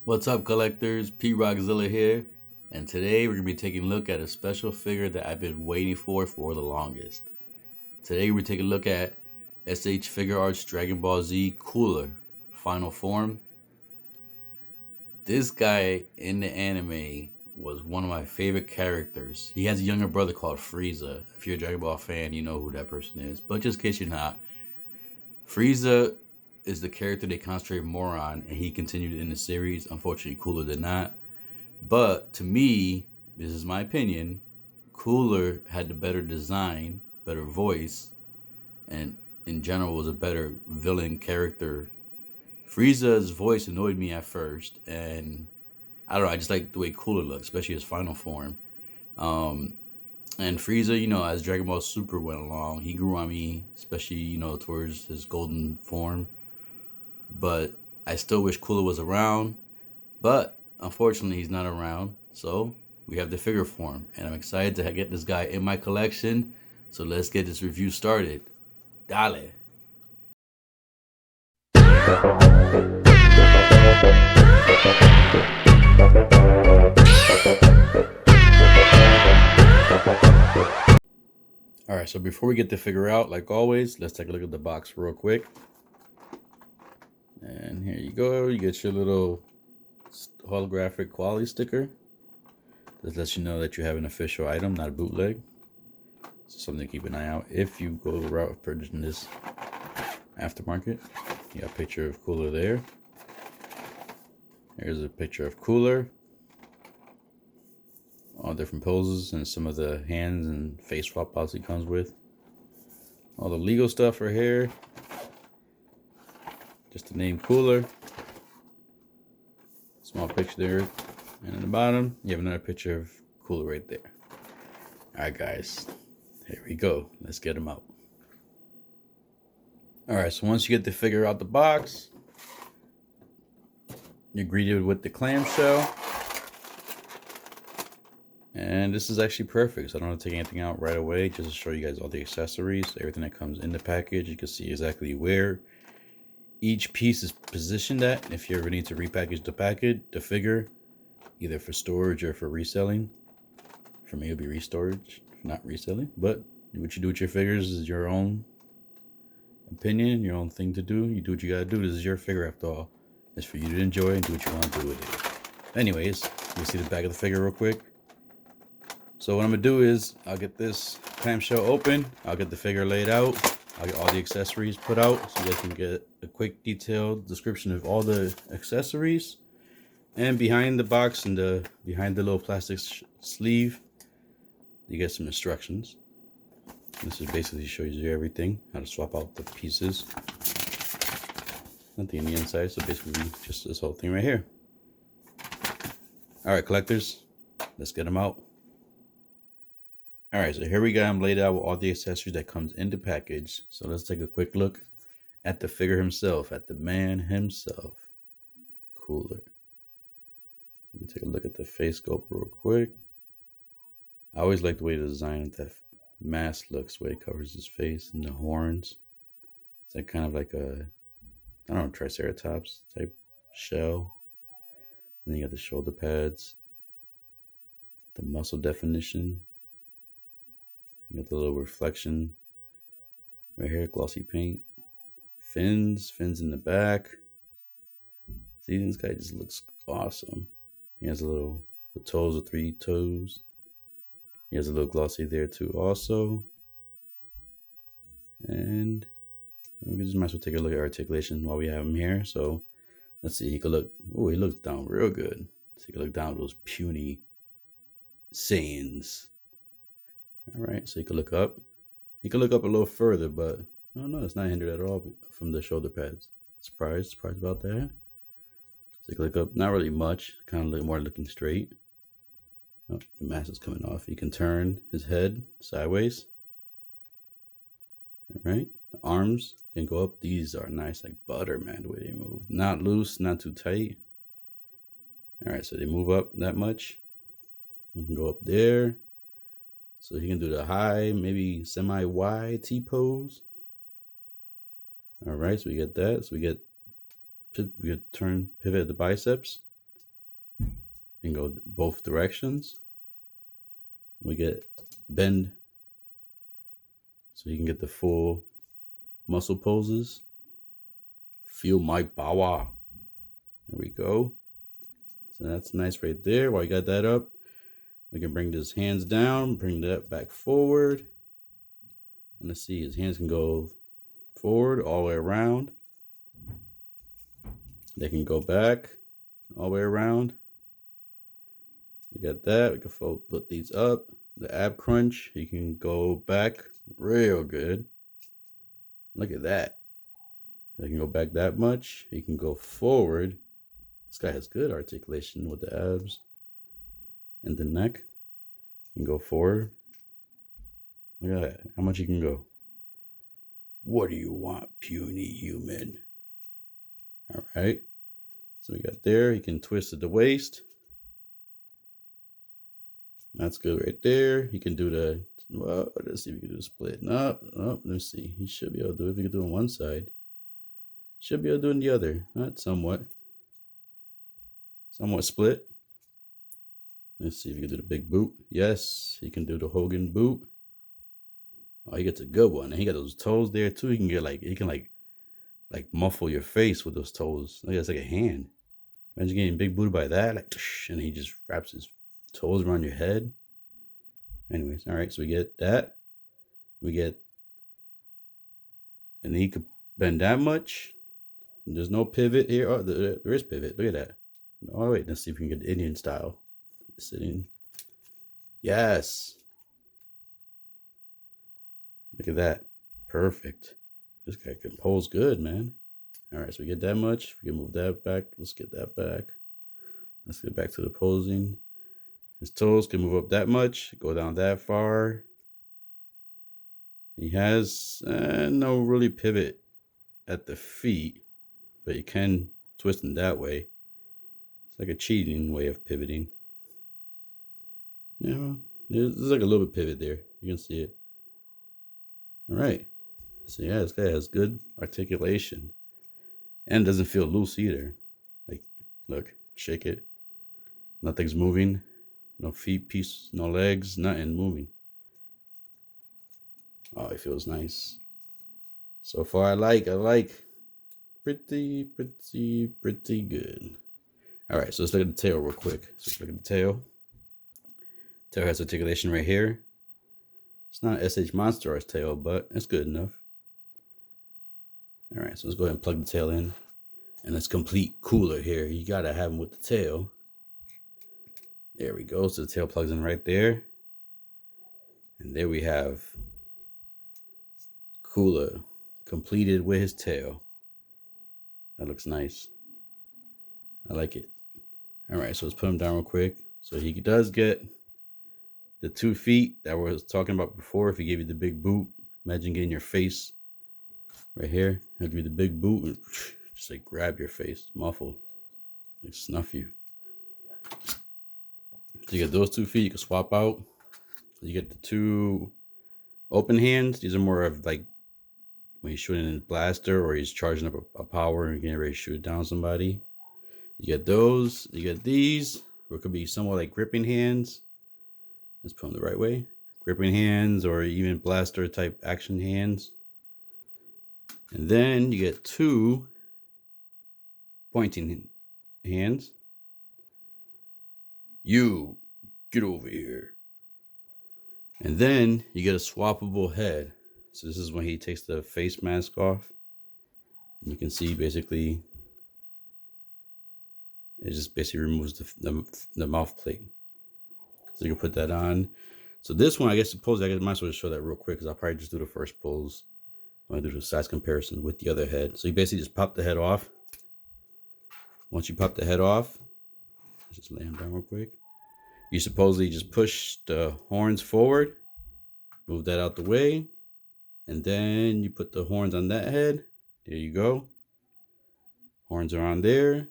What's up, collectors? P Rockzilla here, and today we're gonna be taking a look at a special figure that I've been waiting for the longest. Today we're taking a look at S.H.Figuarts Dragon Ball Z Cooler Final Form. This guy in the anime was one of my favorite characters. He has a younger brother called Frieza. If you're a Dragon Ball fan, you know who that person is. But just in case you're not, Frieza is the character they concentrate more on, and he continued in the series. Unfortunately, Cooler did not. But to me, this is my opinion, Cooler had the better design, better voice, and in general was a better villain character. Frieza's voice annoyed me at first, and I don't know, I just like the way Cooler looked, especially his final form. Um, and Frieza, as Dragon Ball Super went along, he grew on me, especially, towards his golden form. But I still wish Cooler was around. But unfortunately, he's not around. So we have the figure form. And I'm excited to get this guy in my collection. So let's get this review started. Dale. All right, so before we get the figure out, like always, let's take a look at the box real quick. And here you go. You get your little holographic quality sticker. This lets you know that you have an official item, not a bootleg. So something to keep an eye out if you go the route of purchasing this aftermarket. You got a picture of Cooler there. Here's a picture of Cooler. All different poses and some of the hands and face swap outs he comes with. All the legal stuff right here. Just the name Cooler. Small picture there. And at the bottom, you have another picture of Cooler right there. Alright guys, here we go. Let's get him out. Alright, so once you get the figure out the box, you're greeted with the clamshell. And this is actually perfect, so I don't have to take anything out right away, just to show you guys all the accessories, everything that comes in the package. You can see exactly where each piece is positioned at. If you ever need to repackage the figure, either for storage or for reselling. For me, it'll be restorage, not reselling. But what you do with your figures is your own opinion, your own thing to do. You do what you gotta do. This is your figure after all. It's for you to enjoy and do what you want to do with it. Anyways, you see the back of the figure real quick. So what I'm gonna do is I'll get this clamshell open. I'll get the figure laid out. I'll get all the accessories put out so you guys can get a quick detailed description of all the accessories. And behind the box and behind the little plastic sleeve, you get some instructions. This is basically shows you everything, how to swap out the pieces. Nothing on the inside, so basically just this whole thing right here. All right, collectors, let's get them out. All right, so here we got him laid out with all the accessories that comes in the package. So let's take a quick look at the figure himself, at the man himself. Cooler. Let me take a look at the face sculpt real quick. I always like the way the design of that mask looks, the way it covers his face and the horns. It's like kind of like a, I don't know, Triceratops type shell. And then you got the shoulder pads, the muscle definition. You got the little reflection right here, glossy paint. Fins in the back. See, this guy just looks awesome. He has the toes, the 3 toes. He has a little glossy there too also. And we just might as well take a look at articulation while we have him here. So let's see, he looks down real good. So he can look down at those puny Saiyans. All right, so he can look up. He can look up a little further, but I don't know, it's not hindered at all from the shoulder pads. Surprised about that. So he can look up, not really much, kind of look more looking straight. Oh, the mask is coming off. He can turn his head sideways. All right, the arms can go up. These are nice, like butter, man, the way they move. Not loose, not too tight. All right, so they move up that much. We can go up there. So he can do the high, maybe semi-wide T-pose. All right, so we get that. So we get pivot the biceps. You can go both directions. We get bend, so you can get the full muscle poses. Feel my power. There we go. So that's nice right there. While you got that up, we can bring his hands down, bring that back forward. And let's see, his hands can go forward all the way around. They can go back all the way around. We got that. We can put these up. The ab crunch, he can go back real good. Look at that. He can go back that much. He can go forward. This guy has good articulation with the abs and the neck. He can go forward. Look at that. How much he can go. What do you want, puny human? All right. So we got there. He can twist at the waist. That's good right there. He can do the, well, let's see if we can do a split. No, let's see. He should be able to do it. If he can do it on one side, should be able to do it on the other. Not somewhat. Somewhat split. Let's see if he can do the big boot. Yes, he can do the Hogan boot. Oh, he gets a good one. And he got those toes there too. He can get he can muffle your face with those toes. Like that's like a hand. Imagine getting big booted by that. And he just wraps his toes around your head. Anyways, all right. So we get that. We get, and he could bend that much. There's no pivot here. Oh, there is pivot. Look at that. Oh wait, let's see if we can get the Indian style. Sitting. Yes. Look at that. Perfect. This guy can pose good, man. All right, so we get that much. We can move that back. Let's get that back. Let's get back to the posing. His toes can move up that much, go down that far. He has no really pivot at the feet, but you can twist in that way. It's like a cheating way of pivoting. Yeah, there's like a little bit pivot there. You can see it. All right. So yeah, this guy has good articulation. And doesn't feel loose either. Like, look, shake it. Nothing's moving. No feet, piece, no legs, nothing moving. Oh, it feels nice. So far, I like. Pretty good. All right, so let's look at the tail real quick. So let's look at the tail. Tail has articulation right here. It's not S.H. Monster Art's tail, but it's good enough. All right, so let's go ahead and plug the tail in. And let's complete cooler here. You gotta have him with the tail. There we go. So the tail plugs in right there. And there we have Cooler completed with his tail. That looks nice. I like it. All right, so let's put him down real quick. So he does get the 2 feet that we was talking about before. If he gave you the big boot, imagine getting your face right here. He'll give you the big boot and just like grab your face, muffle, like snuff you. So you get those 2 feet. You can swap out. You get the 2 open hands. These are more of like when he's shooting his blaster or he's charging up a power and getting ready to shoot down somebody. You get those. You get these, or it could be somewhat like gripping hands. Let's put them the right way. Gripping hands or even blaster type action hands. And then you get 2 pointing hands. You get over here. And then you get a swappable head. So this is when he takes the face mask off. And you can see basically it just basically removes the mouth plate. So you can put that on. So this one, I guess I might as well just show that real quick because I'll probably just do the first pose. I'm going to do the size comparison with the other head. So you basically just pop the head off. Once you pop the head off, let's just lay him down real quick. You supposedly just push the horns forward, move that out the way, and then you put the horns on that head. There you go. Horns are on there.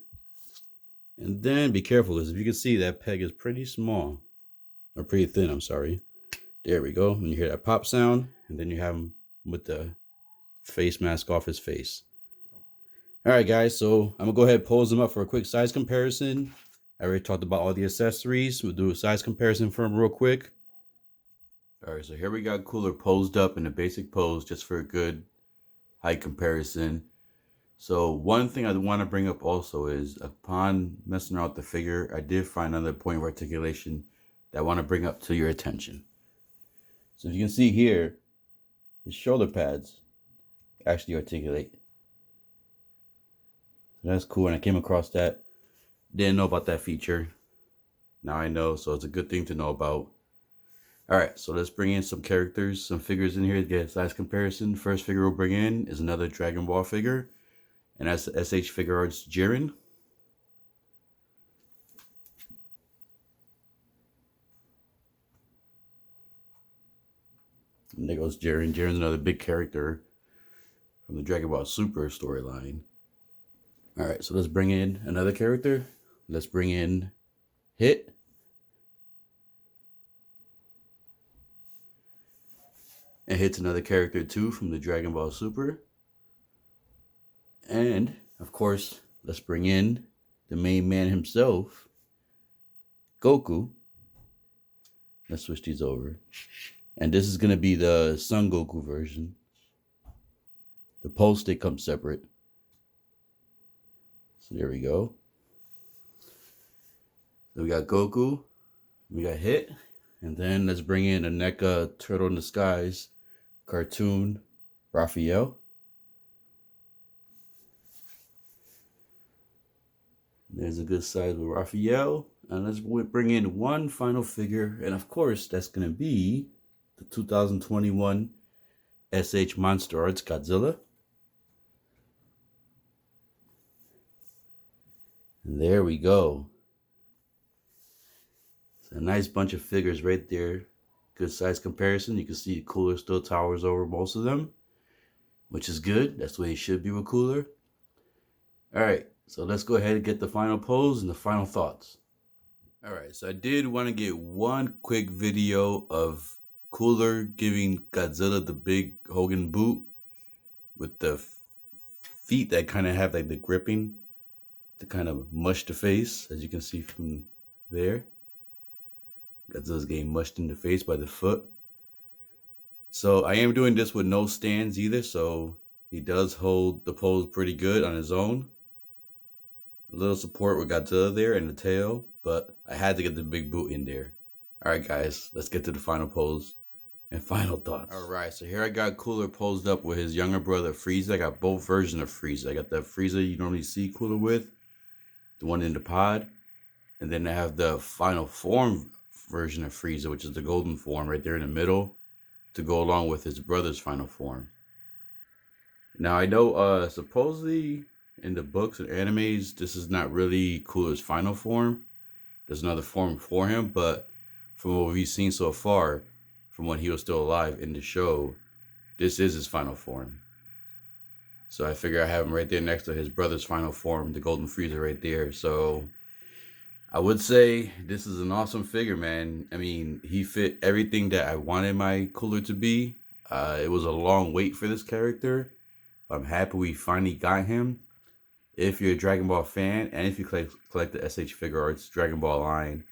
And then be careful, because if you can see, that peg is pretty small. Or pretty thin, I'm sorry. There we go. And you hear that pop sound, and then you have him with the face mask off his face. All right, guys, so I'm going to go ahead and pose him up for a quick size comparison. I already talked about all the accessories. We'll do a size comparison for them real quick. All right, so here we got Cooler posed up in a basic pose just for a good height comparison. So one thing I want to bring up also is upon messing around with the figure, I did find another point of articulation that I want to bring up to your attention. So as you can see here, his shoulder pads actually articulate. So that's cool, and I came across that. Didn't know about that feature. Now I know, so it's a good thing to know about. All right, so let's bring in some characters, some figures in here to get a size comparison. First figure we'll bring in is another Dragon Ball figure, and that's the S.H.Figuarts Jiren. And there goes Jiren. Jiren's another big character from the Dragon Ball Super storyline. All right, so let's bring in another character. Let's bring in Hit. And Hit's another character too from the Dragon Ball Super. And of course, let's bring in the main man himself, Goku. Let's switch these over. And this is going to be the Son Goku version. The pole stick comes separate. So there we go. So we got Goku, we got Hit, and then let's bring in a NECA Turtle in Disguise cartoon, Raphael. There's a good size with Raphael. And let's bring in one final figure, and of course that's going to be the 2021 S.H. Monster Arts Godzilla. And there we go. It's a nice bunch of figures right there. Good size comparison. You can see Cooler still towers over most of them, which is good. That's the way it should be with Cooler. All right, so let's go ahead and get the final pose and the final thoughts. All right, so I did want to get one quick video of Cooler giving Godzilla the big Hogan boot with the feet that kind of have like the gripping to kind of mush the face, as you can see from there. Godzilla's getting mushed in the face by the foot. So I am doing this with no stands either, so he does hold the pose pretty good on his own. A little support with Godzilla there and the tail, but I had to get the big boot in there. All right, guys, let's get to the final pose and final thoughts. All right, so here I got Cooler posed up with his younger brother, Frieza. I got both versions of Frieza. I got the Frieza you normally see Cooler with, the one in the pod, and then I have the final form version of Frieza, which is the golden form right there in the middle, to go along with his brother's final form. Now, I know supposedly in the books and animes, this is not really Cooler's final form. There's another form for him, but from what we've seen so far, from when he was still alive in the show, this is his final form. So I figure I have him right there next to his brother's final form, the Golden Frieza right there. So I would say this is an awesome figure, man. I mean, he fit everything that I wanted my Cooler to be. It was a long wait for this character, but I'm happy we finally got him. If you're a Dragon Ball fan, and if you collect the S.H.Figuarts Dragon Ball line,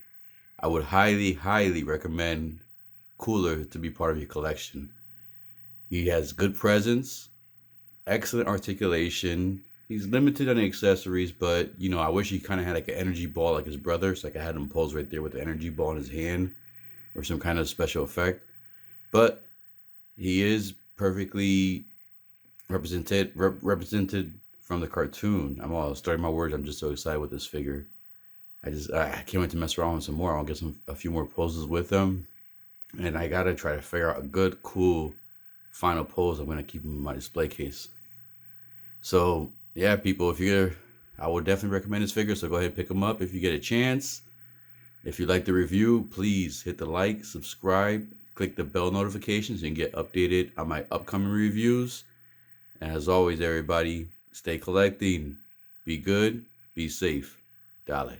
I would highly, highly recommend Cooler to be part of your collection. He has good presence, excellent articulation. He's limited on the accessories, but, you know, I wish he kind of had like an energy ball like his brother, so I could have him pose right there with the energy ball in his hand or some kind of special effect. But he is perfectly represented from the cartoon. I'm all starting my words. I'm just so excited with this figure. I can't wait to mess around with some more. I'll get a few more poses with him, and I gotta try to figure out a good, cool final pose I'm gonna keep in my display case. So yeah, people, I would definitely recommend this figure. So go ahead and pick him up if you get a chance. If you like the review, please hit the like, subscribe, click the bell notifications, and get updated on my upcoming reviews. And as always, everybody, stay collecting, be good, be safe. Dale.